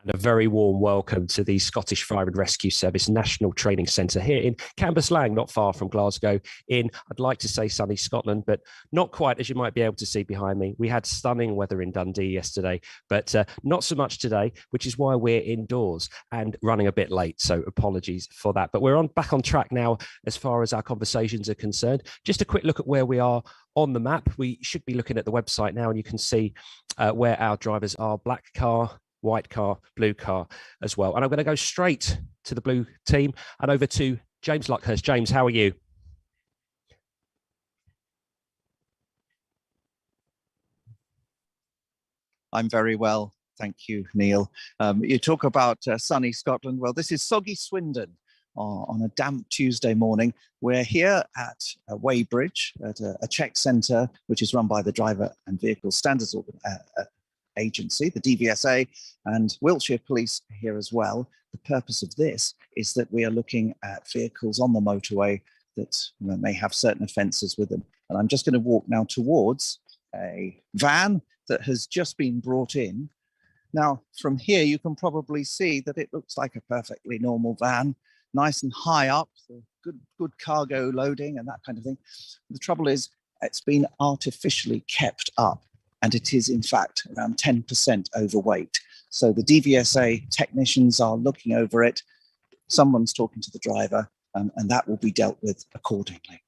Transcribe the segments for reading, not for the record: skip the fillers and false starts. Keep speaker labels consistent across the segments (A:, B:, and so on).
A: And a very warm welcome to the Scottish Fire and Rescue Service National Training Centre here in Cambuslang, not far from Glasgow, in, I'd like to say sunny Scotland, but not quite, as you might be able to see behind me. We had stunning weather in Dundee yesterday, but not so much today, which is why we're indoors and running a bit late. So apologies for that. But we're back on track now as far as our conversations are concerned. Just a quick look at where we are on the map. We should be looking at the website now, and you can see where our drivers are. Black car, white car, blue car as well. And I'm going to go straight to the blue team and over to James Luckhurst. James, how are you?
B: I'm very well, thank you, Neil. You talk about sunny Scotland. Well, this is soggy Swindon on a damp Tuesday morning. We're here at Weybridge at a check centre, which is run by the Driver and Vehicle Standards Agency, the DVSA, and Wiltshire Police here as well. The purpose of this is that we are looking at vehicles on the motorway that may have certain offences with them. And I'm just going to walk now towards a van that has just been brought in. Now, from here, you can probably see that it looks like a perfectly normal van, nice and high up, so good cargo loading and that kind of thing. The trouble is, it's been artificially kept up, and it is, in fact, around 10% overweight. So the DVSA technicians are looking over it. Someone's talking to the driver, and that will be dealt with accordingly.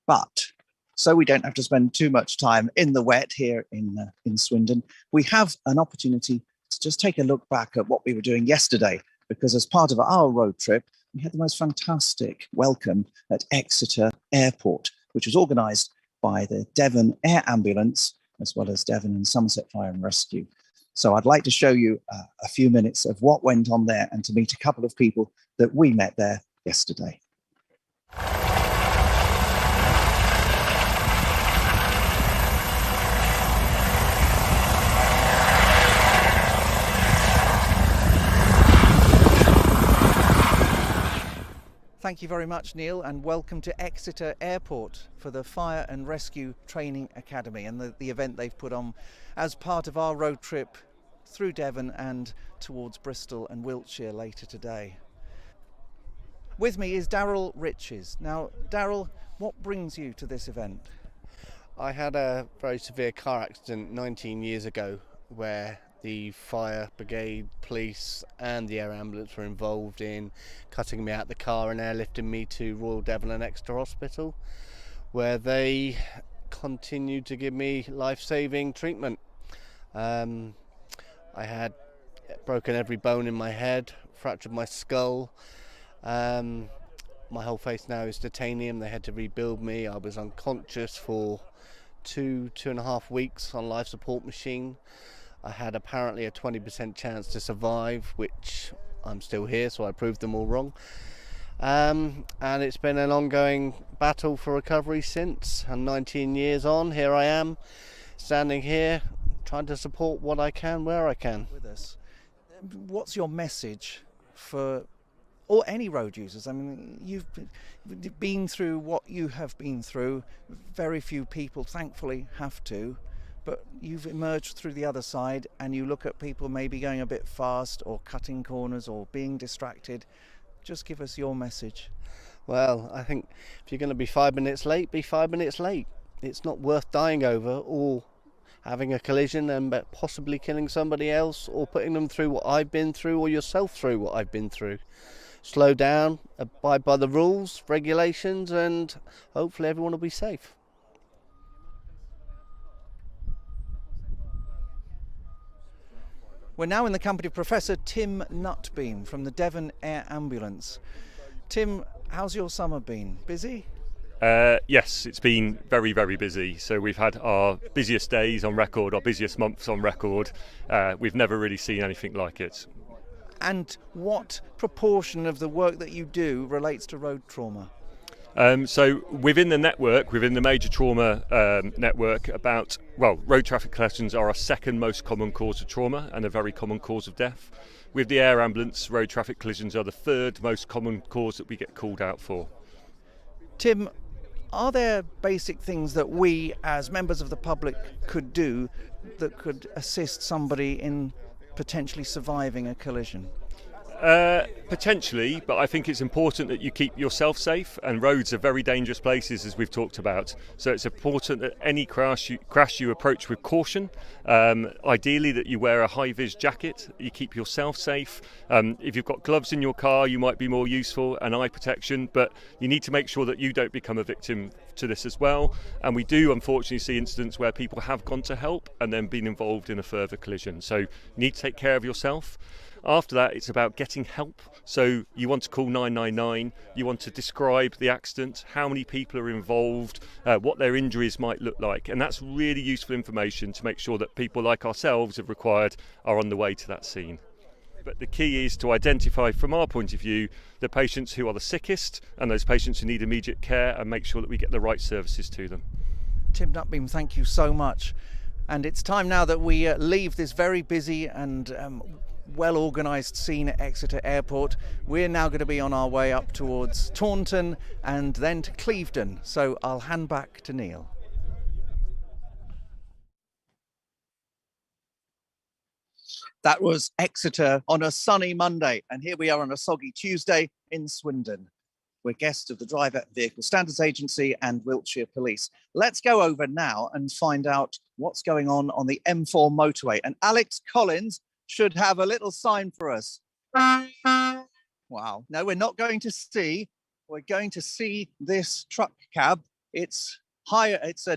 B: But so we don't have to spend too much time in the wet here in Swindon, we have an opportunity to just take a look back at what we were doing yesterday, because as part of our road trip, we had the most fantastic welcome at Exeter Airport, which was organised by the Devon Air Ambulance, as well as Devon and Somerset Fire and Rescue. So I'd like to show you a few minutes of what went on there and to meet a couple of people that we met there yesterday.
C: Thank you very much, Neil, and welcome to Exeter Airport for the Fire and Rescue Training Academy and the event they've put on as part of our road trip through Devon and towards Bristol and Wiltshire later today. With me is Daryl Riches. Now, Daryl, what brings you to this event?
D: I had a very severe car accident 19 years ago where the fire brigade, police and the air ambulance were involved in cutting me out the car and airlifting me to Royal Devon and Exeter Hospital, where they continued to give me life-saving treatment. I had broken every bone in my head, fractured my skull. My whole face now is titanium. They had to rebuild me. I was unconscious for two and a half weeks on life support machine. I had apparently a 20% chance to survive, which I'm still here, so I proved them all wrong. And it's been an ongoing battle for recovery since, and 19 years on, here I am, standing here, trying to support what I can, where I can.
C: With us, what's your message for or any road users? I mean, you've been through what you have been through. Very few people, thankfully, have to. But you've emerged through the other side, and you look at people maybe going a bit fast or cutting corners or being distracted. Just give us your message.
D: Well, I think if you're going to be 5 minutes late, be 5 minutes late. It's not worth dying over or having a collision and possibly killing somebody else or putting them through what I've been through or yourself through what I've been through. Slow down, abide by the rules, regulations, and hopefully everyone will be safe.
C: We're now in the company of Professor Tim Nutbeam from the Devon Air Ambulance. Tim, how's your summer been? Busy?
E: Yes, it's been very, very busy. So we've had our busiest days on record, our busiest months on record. We've never really seen anything like it.
C: And what proportion of the work that you do relates to road trauma?
E: So within the network, within the major trauma network, road traffic collisions are our second most common cause of trauma and a very common cause of death. With the air ambulance, road traffic collisions are the third most common cause that we get called out for.
C: Tim, are there basic things that we as members of the public could do that could assist somebody in potentially surviving a collision?
E: Potentially, but I think it's important that you keep yourself safe, and roads are very dangerous places, as we've talked about. So it's important that any crash you approach with caution. Ideally that you wear a high-vis jacket, you keep yourself safe. If you've got gloves in your car, you might be more useful, and eye protection, but you need to make sure that you don't become a victim to this as well. And we do unfortunately see incidents where people have gone to help and then been involved in a further collision. So you need to take care of yourself. After that, it's about getting help. So you want to call 999, you want to describe the accident, how many people are involved, what their injuries might look like. And that's really useful information to make sure that people like ourselves, if required, are on the way to that scene. But the key is to identify, from our point of view, the patients who are the sickest and those patients who need immediate care, and make sure that we get the right services to them.
C: Tim Nutbeam, thank you so much. And it's time now that we leave this very busy and well-organised scene at Exeter Airport. We're now going to be on our way up towards Taunton and then to Clevedon. So I'll hand back to Neil.
B: That was Exeter on a sunny Monday, and here we are on a soggy Tuesday in Swindon. We're guests of the Driver Vehicle Standards Agency and Wiltshire Police. Let's go over now and find out what's going on the M4 motorway. And Alex Collins should have a little sign for us. Wow. No, we're not going to see. We're going to see this truck cab. It's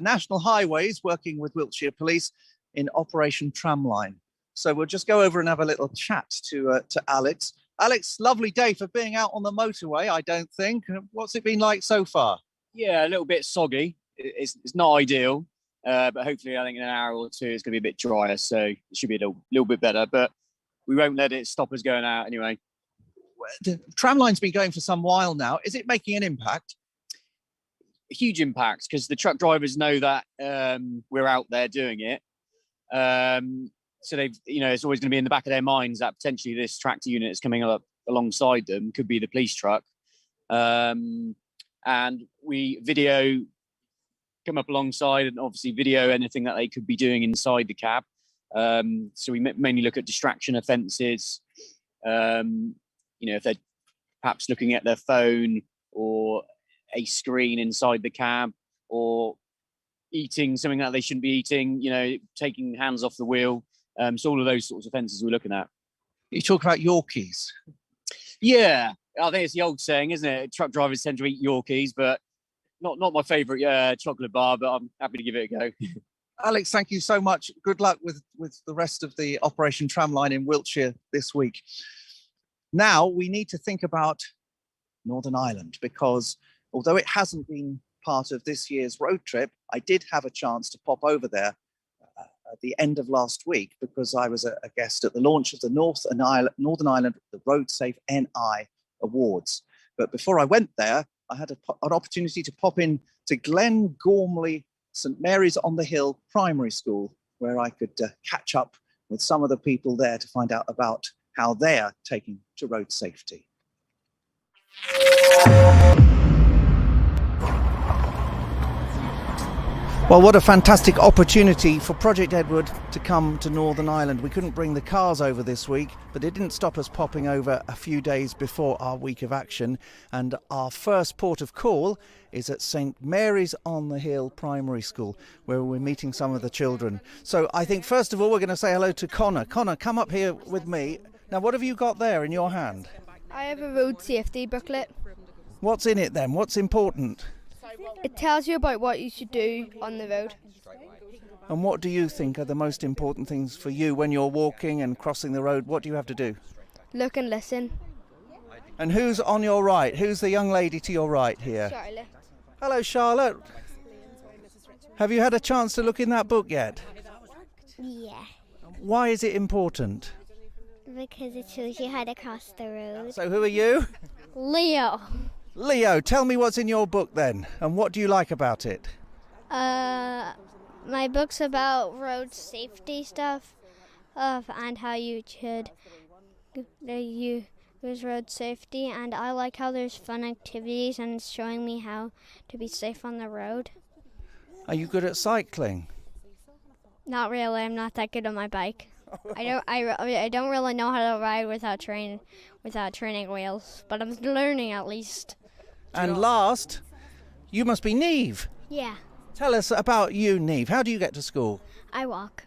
B: National Highways working with Wiltshire Police in Operation Tramline. So we'll just go over and have a little chat to Alex. Alex, lovely day for being out on the motorway, I don't think. What's it been like so far?
F: Yeah, a little bit soggy. It's not ideal, but hopefully I think in an hour or two it's going to be a bit drier, so it should be a little bit better, but we won't let it stop us going out anyway.
B: The tramline's been going for some while now. Is it making an impact?
F: A huge impact, because the truck drivers know that we're out there doing it. So they've, it's always going to be in the back of their minds that potentially this tractor unit is coming up alongside them, could be the police truck. And we come up alongside and obviously video anything that they could be doing inside the cab. So we mainly look at distraction offences. If they're perhaps looking at their phone or a screen inside the cab, or eating something that they shouldn't be eating, taking hands off the wheel. So all of those sorts of offences we're looking at.
B: You talk about Yorkies.
F: Yeah, I think it's the old saying, isn't it? Truck drivers tend to eat Yorkies, but not my favourite chocolate bar, but I'm happy to give it a go.
B: Alex, thank you so much. Good luck with the rest of the Operation Tramline in Wiltshire this week. Now we need to think about Northern Ireland, because although it hasn't been part of this year's road trip, I did have a chance to pop over there at the end of last week, because I was a guest at the launch of the Northern Ireland the Road Safe NI Awards. But before I went there, I had an opportunity to pop in to Glen Gormley St Mary's on the Hill Primary School, where I could catch up with some of the people there to find out about how they're taking to road safety.
C: Well, what a fantastic opportunity for Project Edward to come to Northern Ireland. We couldn't bring the cars over this week, but it didn't stop us popping over a few days before our week of action. And our first port of call is at St Mary's on the Hill Primary School, where we're meeting some of the children. So I think first of all we're going to say hello to Connor. Connor, come up here with me. Now, what have you got there in your hand?
G: I have a road safety booklet.
C: What's in it then? What's important?
G: It tells you about what you should do on the road.
C: And what do you think are the most important things for you when you're walking and crossing the road? What do you have to do?
G: Look and listen.
C: And who's on your right? Who's the young lady to your right here?
G: Charlotte.
C: Hello, Charlotte. Have you had a chance to look in that book yet?
H: Yeah,
C: Why is it important?
H: because it shows you how to cross the road.
C: So who are you?
H: Leo.
C: Leo, tell me what's in your book then, and what do you like about it?
H: My book's about road safety stuff, and how you should use road safety, and I like how there's fun activities and it's showing me how to be safe on the road.
C: Are you good at cycling?
H: Not really, I'm not that good on my bike. I don't really know how to ride without training wheels, but I'm learning at least.
C: And last, you must be Neve.
H: Yeah,
C: Tell us about you, Neve. How do you get to school?
H: I walk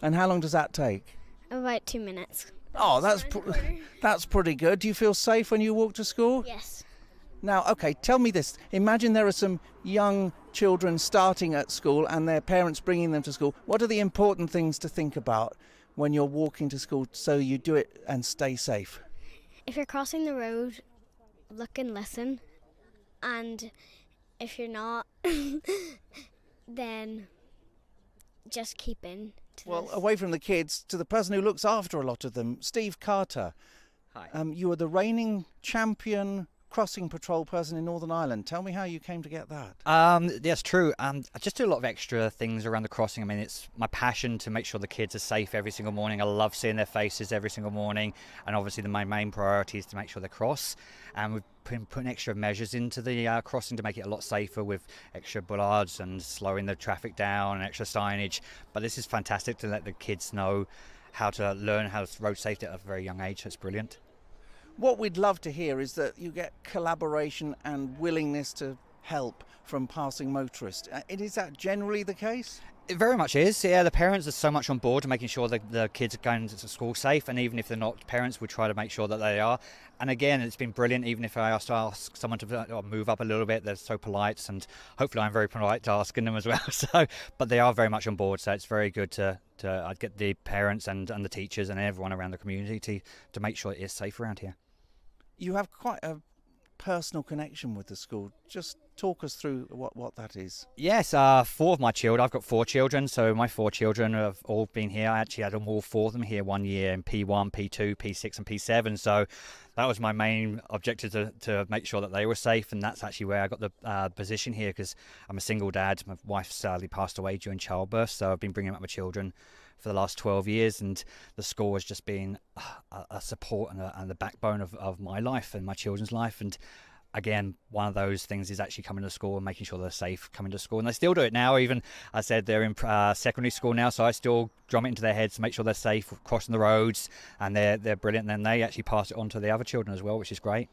C: And how long does that take?
H: about 2 minutes.
C: Oh, that's pretty good. Do you feel safe when you walk to school?
H: Yes.
C: Now, okay, tell me this. Imagine there are some young children starting at school and their parents bringing them to school. What are the important things to think about when you're walking to school so you do it and stay safe?
H: If you're crossing the road, look and listen. And if you're not, then just keep in.
C: Well, away from the kids to the person who looks after a lot of them, Steve Carter.
I: Hi.
C: You are the reigning champion crossing patrol person in Northern Ireland. Tell me how you came to get that.
I: Yes, true. I just do a lot of extra things around the crossing. I mean, it's my passion to make sure the kids are safe every single morning. I love seeing their faces every single morning, and obviously my main priority is to make sure they cross. And we've been putting extra measures into the crossing to make it a lot safer, with extra bollards and slowing the traffic down and extra signage. But this is fantastic to let the kids know how to learn how to road safety at a very young age. It's brilliant.
C: What we'd love to hear is that you get collaboration and willingness to help from passing motorists. Is that generally the case?
I: It very much is. Yeah, the parents are so much on board to making sure that the kids are going to school safe, and even if they're not parents, we try to make sure that they are. And again, it's been brilliant. Even if I have to ask someone to move up a little bit, they're so polite, and hopefully I'm very polite to asking them as well. So, but they are very much on board. So it's very good to get the parents and the teachers and everyone around the community to make sure it is safe around here.
C: You have quite a personal connection with the school. Just talk us through what that is.
I: Yes, 4 of my children. I've got 4 children, so my 4 children have all been here. I actually had all 4 of them here one year in P1, P2, P6 and P7. So that was my main objective, to make sure that they were safe, and that's actually where I got the position here, because I'm a single dad. My wife sadly passed away during childbirth, so I've been bringing up my children for the last 12 years, and the school has just been a support and the backbone of my life and my children's life. And again, one of those things is actually coming to school and making sure they're safe coming to school, and they still do it now. Even I said they're in secondary school now, so I still drum it into their heads to make sure they're safe crossing the roads, and they're brilliant. And then they actually pass it on to the other children as well, which is great.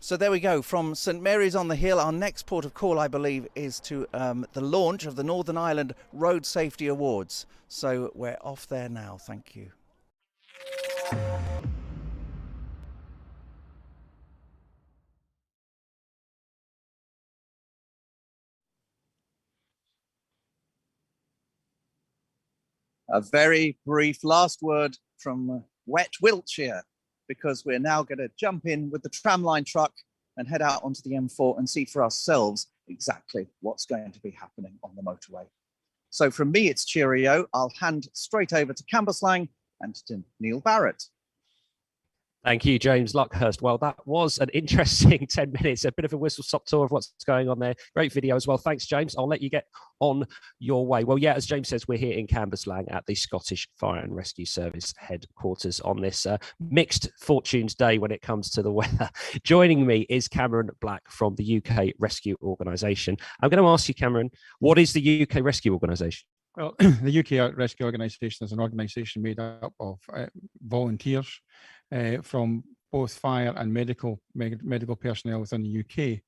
C: So there we go, from St Mary's on the Hill. Our next port of call, I believe, is to the launch of the Northern Ireland Road Safety Awards. So we're off there now. Thank you.
B: A very brief last word from wet Wiltshire, because we're now going to jump in with the tramline truck and head out onto the M4 and see for ourselves exactly what's going to be happening on the motorway. So from me, it's cheerio. I'll hand straight over to Cambuslang and to Neil Barrett.
A: Thank you, James Luckhurst. Well, that was an interesting 10 minutes, a bit of a whistle-stop tour of what's going on there. Great video as well. Thanks, James. I'll let you get on your way. Well, yeah, as James says, we're here in Cambuslang at the Scottish Fire and Rescue Service headquarters on this mixed fortunes day when it comes to the weather. Joining me is Cameron Black from the UK Rescue Organisation. I'm going to ask you, Cameron, what is the UK Rescue Organisation?
J: Well, the UK Rescue Organisation is an organisation made up of volunteers from both fire and medical personnel within the UK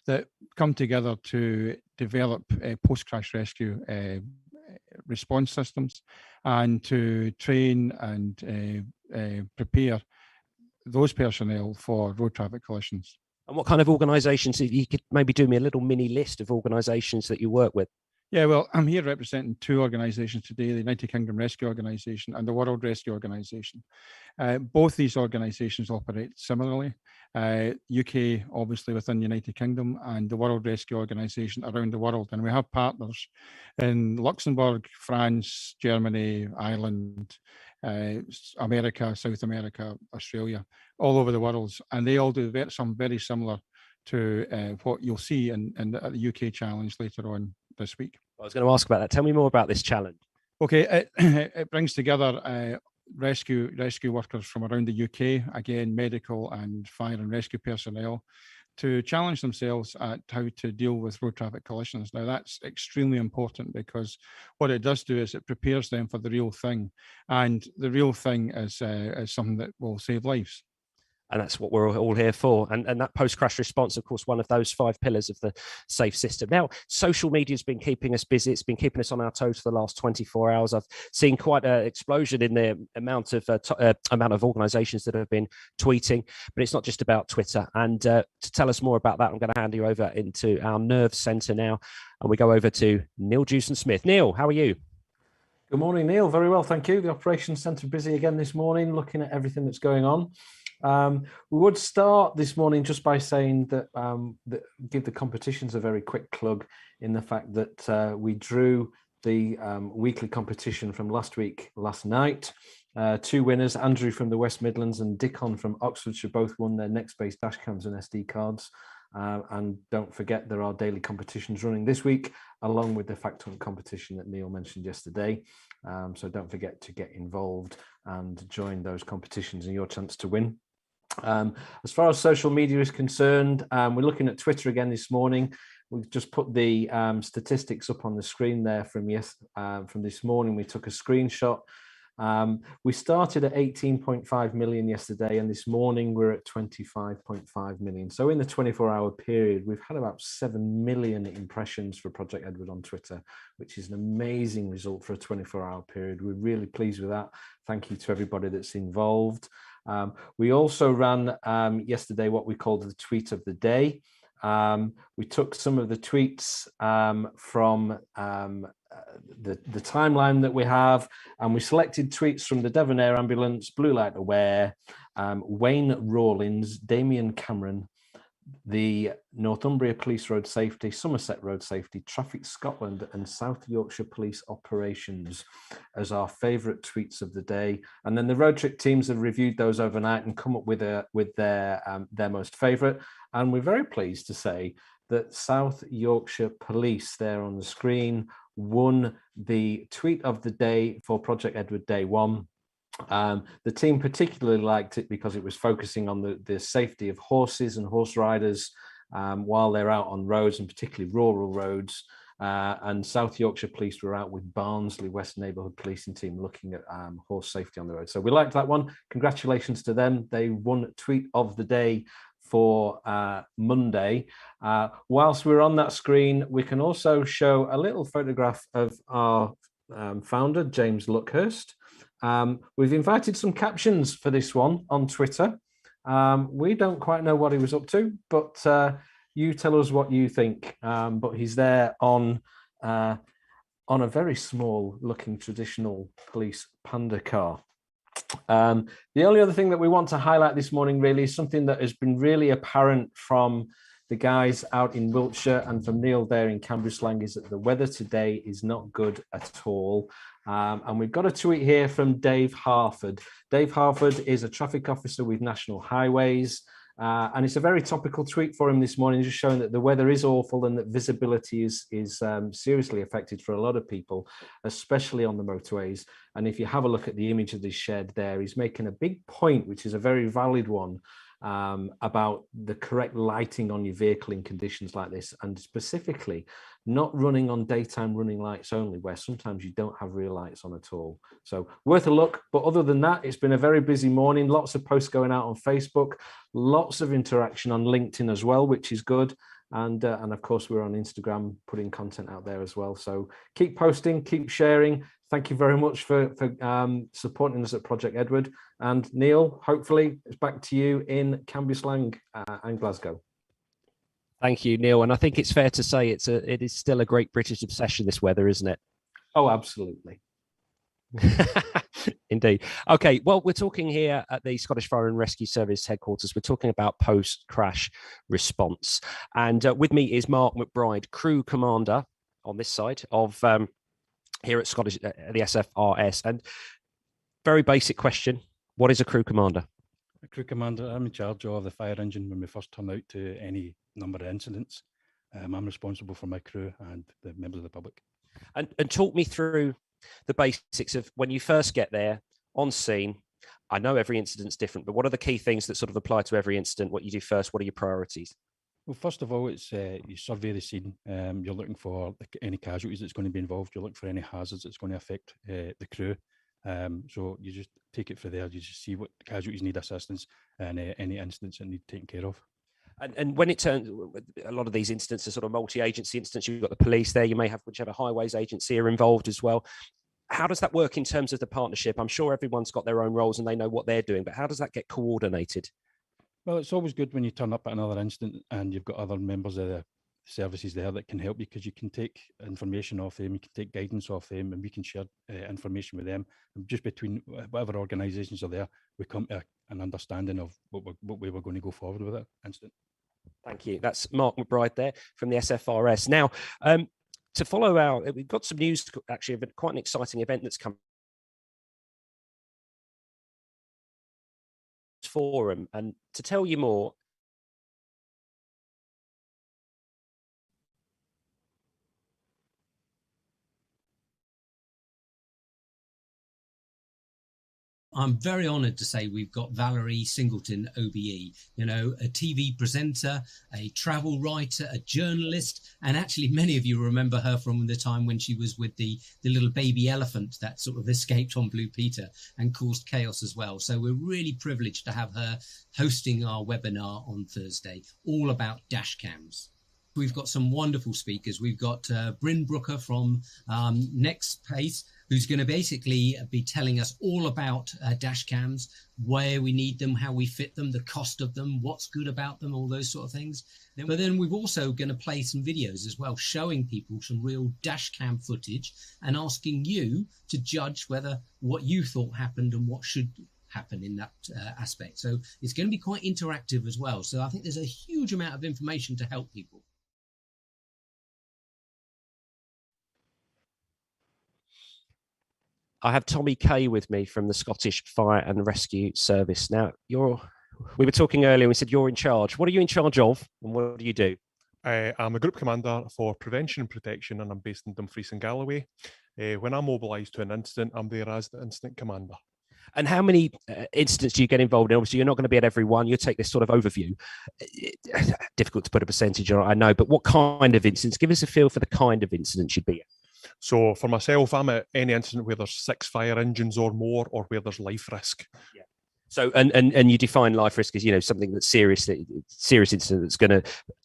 J: that come together to develop post-crash rescue response systems, and to train and prepare those personnel for road traffic collisions.
A: And what kind of organisations, if you could maybe do me a little mini list of organisations that you work with?
J: Yeah, well, I'm here representing 2 organisations today, the United Kingdom Rescue Organisation and the World Rescue Organisation. Both these organisations operate similarly. UK, obviously, within the United Kingdom, and the World Rescue Organisation around the world. And we have partners in Luxembourg, France, Germany, Ireland, America, South America, Australia, all over the world. And they all do some very similar to what you'll see in the UK challenge later on this week.
A: I was going to ask about that. Tell me more about this challenge.
J: Okay, it brings together rescue workers from around the UK, again, medical and fire and rescue personnel, to challenge themselves at how to deal with road traffic collisions. Now, that's extremely important because what it does do is it prepares them for the real thing. And the real thing is something that will save lives.
A: And that's what we're all here for. And that post-crash response, of course, one of those 5 pillars of the safe system. Now, social media has been keeping us busy. It's been keeping us on our toes for the last 24 hours. I've seen quite an explosion in the amount of organisations that have been tweeting. But it's not just about Twitter. And to tell us more about that, I'm going to hand you over into our nerve centre now. And we go over to Neil Jewson-Smith. Neil, how are you?
K: Good morning, Neil. Very well, thank you. The operations centre busy again this morning, looking at everything that's going on. We would start this morning just by saying that, give the competitions a very quick plug in the fact that we drew the weekly competition from last night. 2 winners, Andrew from the West Midlands and Dickon from Oxfordshire, both won their Next-based dash cams and SD cards. And don't forget, there are daily competitions running this week, along with the Fact Hunt competition that Neil mentioned yesterday. So don't forget to get involved and join those competitions and your chance to win. As far as social media is concerned, we're looking at Twitter again this morning. We've just put the statistics up on the screen there from this morning. We took a screenshot. We started at 18.5 million yesterday, and this morning we're at 25.5 million. So in the 24-hour period, we've had about 7 million impressions for Project Edward on Twitter, which is an amazing result for a 24-hour period. We're really pleased with that. Thank you to everybody that's involved. We also ran yesterday what we called the tweet of the day. We took some of the tweets from the timeline that we have, and we selected tweets from the Devon Air Ambulance, Blue Light Aware, Wayne Rawlins, Damien Cameron, the Northumbria Police Road Safety, Somerset Road Safety, Traffic Scotland and South Yorkshire Police Operations as our favourite tweets of the day. And then the road trip teams have reviewed those overnight and come up with their most favourite. And we're very pleased to say that South Yorkshire Police, there on the screen, won the tweet of the day for Project Edward Day 1. The team particularly liked it because it was focusing on the safety of horses and horse riders while they're out on roads, and particularly rural roads. And South Yorkshire Police were out with Barnsley West Neighbourhood Policing Team looking at horse safety on the road. So we liked that one. Congratulations to them. They won tweet of the day for Monday. Whilst we're on that screen, we can also show a little photograph of our founder, James Luckhurst. We've invited some captions for this one on Twitter. We don't quite know what he was up to, but you tell us what you think. But he's there on a very small looking traditional police panda car. The only other thing that we want to highlight this morning really is something that has been really apparent from the guys out in Wiltshire and from Neil there in Cambuslang, is that the weather today is not good at all. And we've got a tweet here from Dave Harford. Dave Harford is a traffic officer with National Highways. And it's a very topical tweet for him this morning, just showing that the weather is awful and that visibility is seriously affected for a lot of people, especially on the motorways. And if you have a look at the image of this shed there, he's making a big point, which is a very valid one, about the correct lighting on your vehicle in conditions like this, and specifically not running on daytime running lights only, where sometimes you don't have real lights on at all. So worth a look. But other than that, it's been a very busy morning. Lots of posts going out on Facebook, lots of interaction on LinkedIn as well, which is good. And of course, we're on Instagram putting content out there as well. So keep posting, keep sharing. Thank you very much for supporting us at Project Edward. And Neil, hopefully it's back to you in Cambuslang and Glasgow.
A: Thank you, Neil. And I think it's fair to say it is still a great British obsession, this weather, isn't it?
K: Oh, absolutely.
A: Indeed. Okay, well, we're talking here at the Scottish Fire and Rescue Service headquarters. We're talking about post-crash response. And with me is Mark McBride, crew commander on this side of here at Scottish, the SFRS. And very basic question, what is a crew commander?
L: A crew commander, I'm in charge of the fire engine when we first turn out to any number of incidents. I'm responsible for my crew and the members of the public.
A: And talk me through the basics of when you first get there on scene. I know every incident's different, but what are the key things that sort of apply to every incident? What you do first? What are your priorities?
L: Well, first of all, it's you survey the scene. You're looking for any casualties that's going to be involved. You're looking for any hazards that's going to affect the crew. So you just take it from there. You just see what casualties need assistance and any incidents that need taken care of.
A: And when it turns, a lot of these incidents are sort of multi-agency incidents. You've got the police there. You may have whichever highways agency are involved as well. How does that work in terms of the partnership? I'm sure everyone's got their own roles and they know what they're doing, but how does that get coordinated?
L: Well, it's always good when you turn up at another incident and you've got other members of the services there that can help you, because you can take information off them, you can take guidance off them, and we can share information with them. And just between whatever organisations are there, we come to an understanding of what way we're going to go forward with that incident.
A: Thank you. That's Mark McBride there from the SFRS. Now, to follow we've got some news actually of quite an exciting event that's come forum, and to tell you more,
M: I'm very honoured to say we've got Valerie Singleton Obe, you know, a TV presenter, a travel writer, a journalist, and actually many of you remember her from the time when she was with the little baby elephant that sort of escaped on Blue Peter and caused chaos as well. So we're really privileged to have her hosting our webinar on Thursday, all about dash cams. We've got some wonderful speakers. We've got Bryn Brooker from Next Pace, who's going to basically be telling us all about dash cams, where we need them, how we fit them, the cost of them, what's good about them, all those sort of things. But then we're also going to play some videos as well, showing people some real dash cam footage and asking you to judge whether what you thought happened and what should happen in that aspect. So it's going to be quite interactive as well. So I think there's a huge amount of information to help people.
A: I have Tommy Kay with me from the Scottish Fire and Rescue Service. Now, we were talking earlier, we said you're in charge. What are you in charge of and what do you do?
N: I'm a group commander for prevention and protection, and I'm based in Dumfries and Galloway. When I'm mobilised to an incident, I'm there as the incident commander.
A: And how many incidents do you get involved in? Obviously, you're not going to be at every one. You take this sort of overview. Difficult to put a percentage on, I know, but what kind of incidents? Give us a feel for the kind of incidents you'd be at.
N: So for myself, I'm at any incident where there's 6 fire engines or more, or where there's life risk.
A: Yeah. So and you define life risk as, you know, something that's serious incident that's going to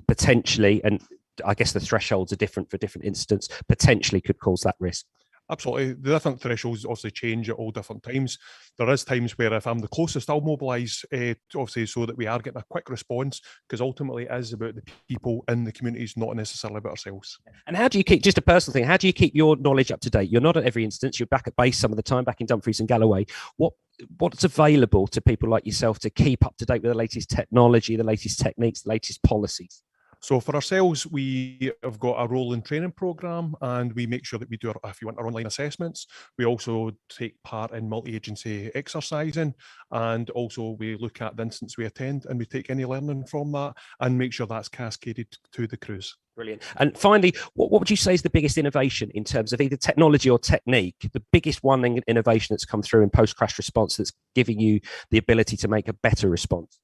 A: potentially, and I guess the thresholds are different for different incidents, potentially could cause that risk.
N: Absolutely. The different thresholds obviously change at all different times. There is times where if I'm the closest, I'll mobilise, obviously, so that we are getting a quick response, because ultimately it is about the people in the communities, not necessarily about ourselves.
A: And how do you keep, just a personal thing, how do you keep your knowledge up to date? You're not at every instance, you're back at base some of the time, back in Dumfries and Galloway. What's available to people like yourself to keep up to date with the latest technology, the latest techniques, the latest policies?
N: So for ourselves, we have got a rolling training programme, and we make sure that we do, if you want, our online assessments. We also take part in multi-agency exercising, and also we look at the incidents we attend and we take any learning from that and make sure that's cascaded to the crews.
A: Brilliant. And finally, what would you say is the biggest innovation in terms of either technology or technique, the biggest one innovation that's come through in post-crash response that's giving you the ability to make a better response?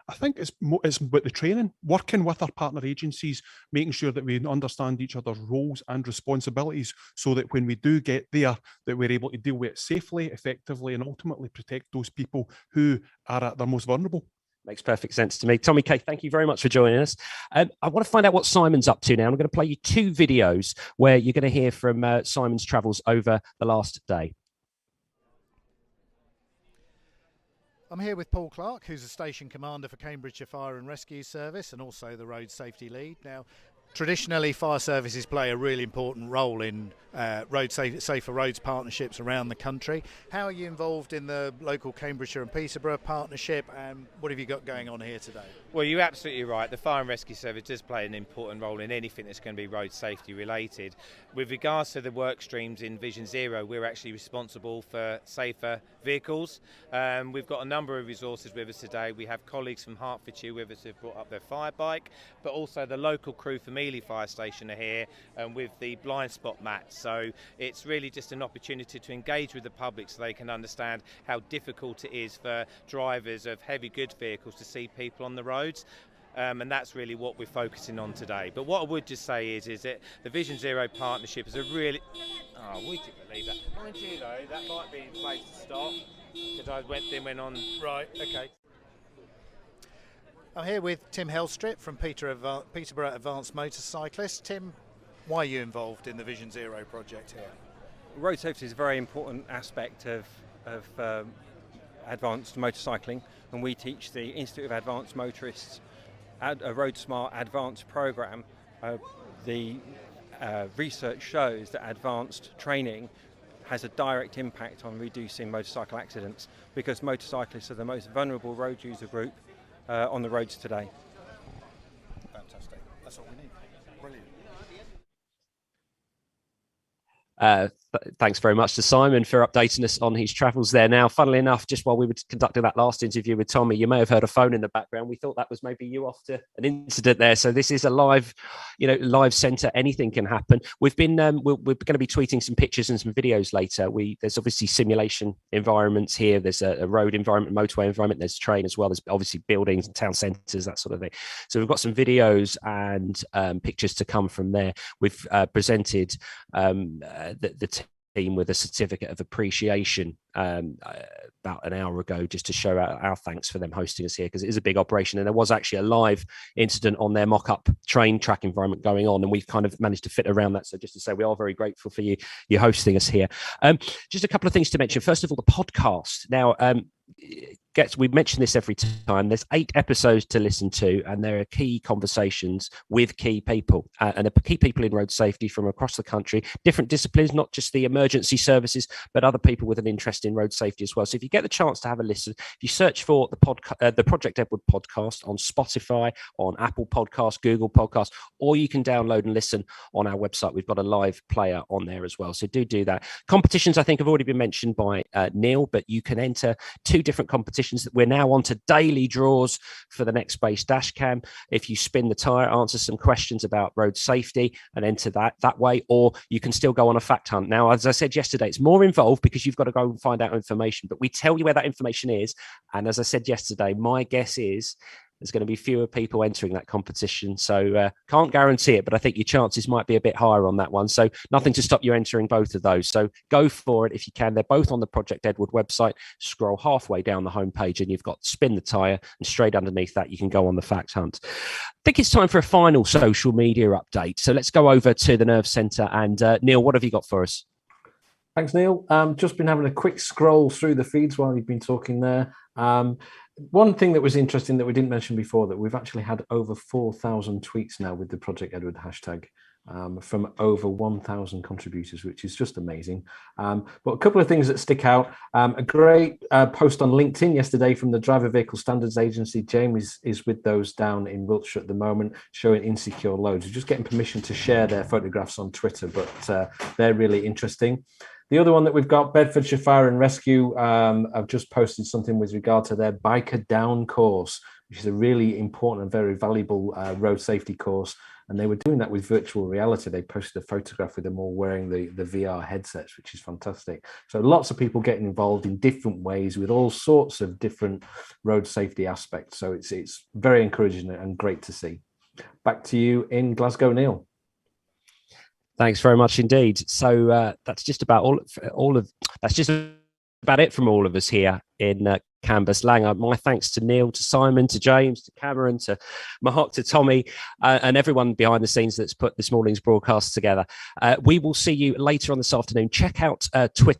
N: I think it's about the training, working with our partner agencies, making sure that we understand each other's roles and responsibilities, so that when we do get there, that we're able to deal with it safely, effectively, and ultimately protect those people who are at their most vulnerable.
A: Makes perfect sense to me. Tommy Kay, thank you very much for joining us. I want to find out what Simon's up to now. I'm going to play you 2 videos where you're going to hear from Simon's travels over the last day.
O: I'm here with Paul Clark, who's a station commander for Cambridgeshire Fire and Rescue Service and also the road safety lead. Now, traditionally, fire services play a really important role in safer roads partnerships around the country. How are you involved in the local Cambridgeshire and Peterborough partnership, and what have you got going on here today?
P: Well, you're absolutely right. The Fire and Rescue Service does play an important role in anything that's going to be road safety related. With regards to the work streams in Vision Zero, we're actually responsible for safer vehicles. We've got a number of resources with us today. We have colleagues from Hertfordshire with us who've brought up their fire bike, but also the local crew from Ely Fire Station are here with the blind spot mats. So it's really just an opportunity to engage with the public so they can understand how difficult it is for drivers of heavy goods vehicles to see people on the roads. And that's really what we're focusing on today. But what I would just say is that the Vision Zero partnership is a really... Oh, would you believe that? Mind you though, that might be the place to stop, because I went on...
O: Right, okay. I'm here with Tim Helstrip from Peterborough Advanced Motorcyclists. Tim, why are you involved in the Vision Zero project here?
Q: Road safety is a very important aspect of advanced motorcycling, and we teach the Institute of Advanced Motorists a Road Smart Advanced program. The research shows that advanced training has a direct impact on reducing motorcycle accidents, because motorcyclists are the most vulnerable road user group on the roads today.
O: Fantastic. That's what we need. Brilliant.
A: Thanks very much to Simon for updating us on his travels there. Now, funnily enough, just while we were conducting that last interview with Tommy, you may have heard a phone in the background. We thought that was maybe you off to an incident there. So this is a live centre. Anything can happen. We're going to be tweeting some pictures and some videos later. There's obviously simulation environments here. There's a road environment, motorway environment. There's train as well. There's obviously buildings and town centres, that sort of thing. So we've got some videos and pictures to come from there. We've presented the team with a certificate of appreciation about an hour ago, just to show our thanks for them hosting us here, because it is a big operation, and there was actually a live incident on their mock-up train track environment going on, and we've kind of managed to fit around that. So just to say, we are very grateful for you hosting us here. Just a couple of things to mention. First of all, the podcast. Now, we mention this every time. There's 8 episodes to listen to, and there are key conversations with key people, and the key people in road safety from across the country, different disciplines, not just the emergency services, but other people with an interest in road safety as well. So if you get the chance to have a listen, if you search for the Project Edward podcast on Spotify, on Apple Podcasts, Google Podcasts, or you can download and listen on our website. We've got a live player on there as well. So do that. Competitions, I think, have already been mentioned by Neil, but you can enter 2 different competitions. That we're now on to daily draws for the next Base Dash Cam. If you spin the tyre, answer some questions about road safety and enter that way, or you can still go on a fact hunt. Now, as I said yesterday, it's more involved because you've got to go and find out information, but we tell you where that information is. And as I said yesterday, my guess is there's going to be fewer people entering that competition. So can't guarantee it, but I think your chances might be a bit higher on that one. So nothing to stop you entering both of those. So go for it if you can. They're both on the Project Edward website. Scroll halfway down the homepage and you've got Spin the Tyre, and straight underneath that, you can go on the fact hunt. I think it's time for a final social media update. So let's go over to the Nerve Centre. And Neil, what have you got for us?
K: Thanks, Neil. Just been having a quick scroll through the feeds while you've been talking there. One thing that was interesting that we didn't mention before, that we've actually had over 4,000 tweets now with the Project Edward hashtag from over 1,000 contributors, which is just amazing. But a couple of things that stick out. A great post on LinkedIn yesterday from the Driver Vehicle Standards Agency. James is with those down in Wiltshire at the moment, showing insecure loads. We're just getting permission to share their photographs on Twitter, but they're really interesting. The other one that we've got, Bedfordshire Fire and Rescue, I've just posted something with regard to their Biker Down course, which is a really important and very valuable road safety course. And they were doing that with virtual reality. They posted a photograph with them all wearing the VR headsets, which is fantastic. So lots of people getting involved in different ways with all sorts of different road safety aspects. So it's very encouraging and great to see. Back to you in Glasgow, Neil.
A: Thanks very much indeed. So that's just about about it from all of us here in Cambuslang. My thanks to Neil, to Simon, to James, to Cameron, to Mahok, to Tommy, and everyone behind the scenes that's put this morning's broadcast together. We will see you later on this afternoon. Check out Twitter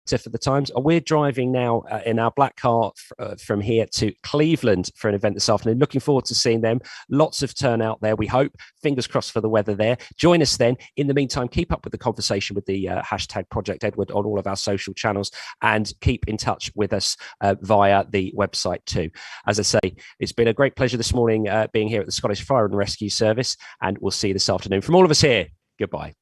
A: for the times. We're driving now in our black car from here to Cleveland for an event this afternoon. Looking forward to seeing them. Lots of turnout there, we hope. Fingers crossed for the weather there. Join us then. In the meantime, keep up with the conversation with the hashtag Project Edward on all of our social channels, and keep in touch with us via the website too. As I say, it's been a great pleasure this morning being here at the Scottish Fire and Rescue Service, and we'll see you this afternoon. From all of us here, goodbye.